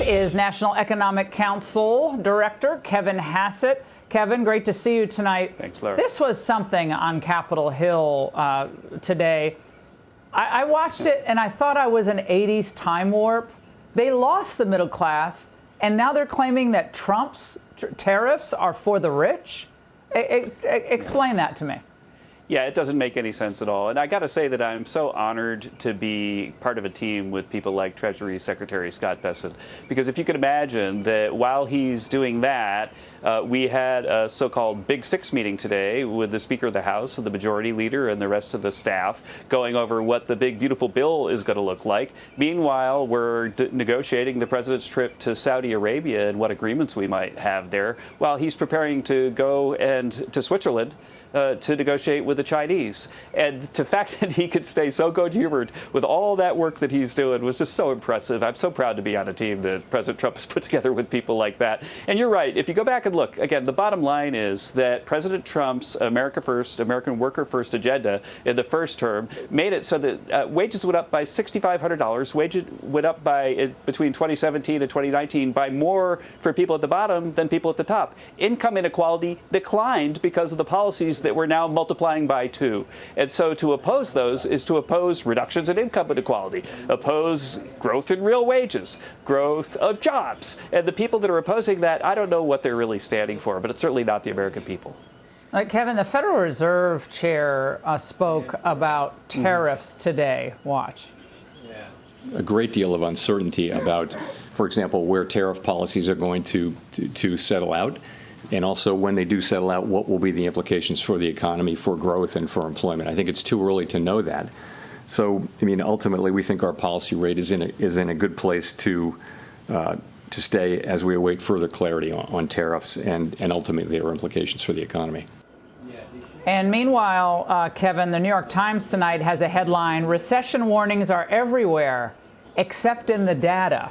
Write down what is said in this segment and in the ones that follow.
is National Economic Council Director Kevin Hassett. Kevin, great to see you tonight. Thanks, Laura. This was something on Capitol Hill today. I watched it and I thought I was an 80s time warp. They lost the middle class, and now they're claiming that Trump's tariffs are for the rich. Explain that to me. Yeah, it doesn't make any sense at all. And I got to say that I'm so honored to be part of a team with people like Treasury Secretary Scott Bessent. Because if you could imagine that while he's doing that, we had a so-called Big Six meeting today with the Speaker of the House and the Majority Leader and the rest of the staff going over what the big, beautiful bill is going to look like. Meanwhile, we're negotiating the president's trip to Saudi Arabia and what agreements we might have there, while he's preparing to go to Switzerland to negotiate with the Chinese. And the fact that he could stay so good-humored with all that work that he's doing was just so impressive. I'm so proud to be on a team that President Trump has put together with people like that. And you're right. If you go back and look, again, the bottom line is that President Trump's America First, American Worker First agenda in the first term made it so that wages went up by $6,500. Wages went up by, between 2017 and 2019, by more for people at the bottom than people at the top. Income inequality declined because of the policies that we're now multiplying by 2. And so to oppose those is to oppose reductions in income inequality, oppose growth in real wages, growth of jobs. And the people that are opposing that, I don't know what they're really standing for, but it's certainly not the American people. Kevin, the Federal Reserve Chair spoke about tariffs today. Watch. A great deal of uncertainty about, for example, where tariff policies are going to settle out. And also, when they do settle out, what will be the implications for the economy, for growth, and for employment? I think it's too early to know that. So, I mean, ultimately, we think our policy rate is in a good place to stay as we await further clarity on tariffs and ultimately their implications for the economy. And meanwhile, Kevin, the New York Times tonight has a headline: "Recession warnings are everywhere, except in the data."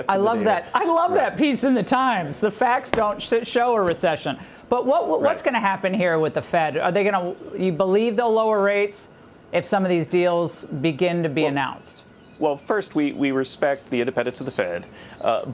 I love that. I love that piece in the Times. The facts don't show a recession. But what's going to happen here with the Fed? Are they going to? You believe they'll lower rates if some of these deals begin to be announced? Well, first, we respect the independence of the Fed,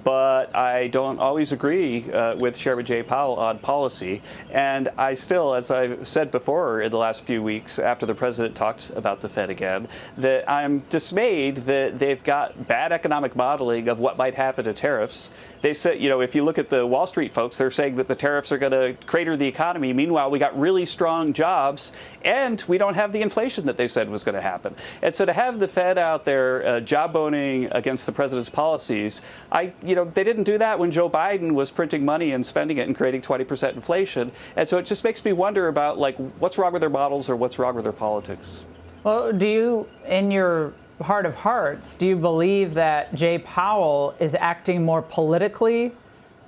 but I don't always agree with Chairman Jay Powell on policy. And I still, as I've said before in the last few weeks after the president talked about the Fed again, that I'm dismayed that they've got bad economic modeling of what might happen to tariffs. They said, you know, if you look at the Wall Street folks, they're saying that the tariffs are going to crater the economy. Meanwhile, we got really strong jobs, and we don't have the inflation that they said was going to happen. And so to have the Fed out there job-owning against the president's policies, they didn't do that when Joe Biden was printing money and spending it and creating 20% inflation. And so it just makes me wonder about, like, what's wrong with their models or what's wrong with their politics. Well, do you, in your heart of hearts, do you believe that Jay Powell is acting more politically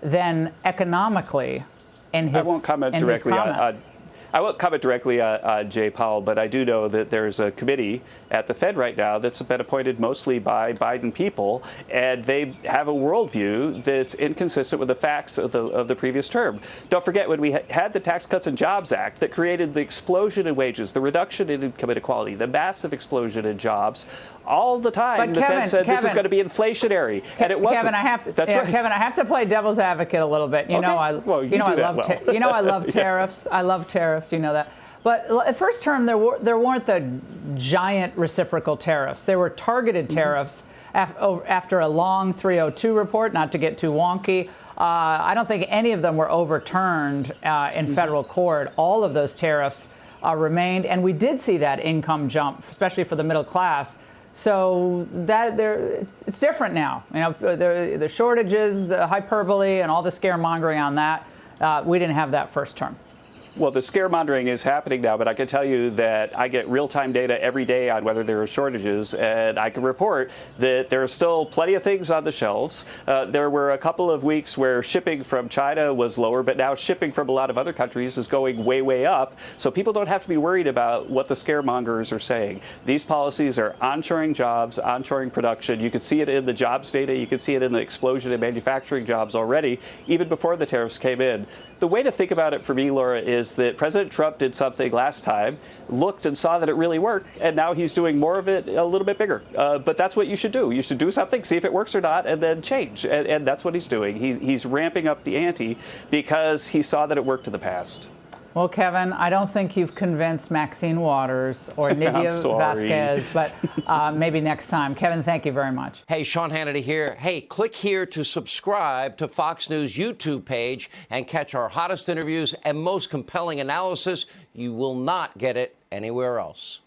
than economically in his I won't comment directly on Jay Powell, but I do know that there's a committee at the Fed right now that's been appointed mostly by Biden people, and they have a worldview that's inconsistent with the facts of the previous term. Don't forget, when we had the Tax Cuts and Jobs Act that created the explosion in wages, the reduction in income inequality, the massive explosion in jobs, all the time the Fed said this is going to be inflationary, and it wasn't. Kevin, I have to play devil's advocate a little bit. I love tariffs. I love tariffs. You know that. But at first term, there weren't the giant reciprocal tariffs. There were targeted tariffs after a long 302 report, not to get too wonky. I don't think any of them were overturned in federal court. All of those tariffs remained, and we did see that income jump, especially for the middle class. So it's different now. You know, the shortages, the hyperbole, and all the scaremongering on that. We didn't have that first term. Well, the scaremongering is happening now, but I can tell you that I get real-time data every day on whether there are shortages, and I can report that there are still plenty of things on the shelves. There were a couple of weeks where shipping from China was lower, but now shipping from a lot of other countries is going way, way up. So people don't have to be worried about what the scaremongers are saying. These policies are onshoring jobs, onshoring production. You can see it in the jobs data. You can see it in the explosion in manufacturing jobs already, even before the tariffs came in. The way to think about it for me, Laura, is is that President Trump did something last time, looked and saw that it really worked, and now he's doing more of it a little bit bigger. But that's what you should do. You should do something, see if it works or not, and then change. And that's what he's doing. He's ramping up the ante because he saw that it worked in the past. Well, Kevin, I don't think you've convinced Maxine Waters or Nydia Vasquez, but maybe next time. Kevin, thank you very much. Hey, Sean Hannity here. Hey, click here to subscribe to Fox News YouTube page and catch our hottest interviews and most compelling analysis. You will not get it anywhere else.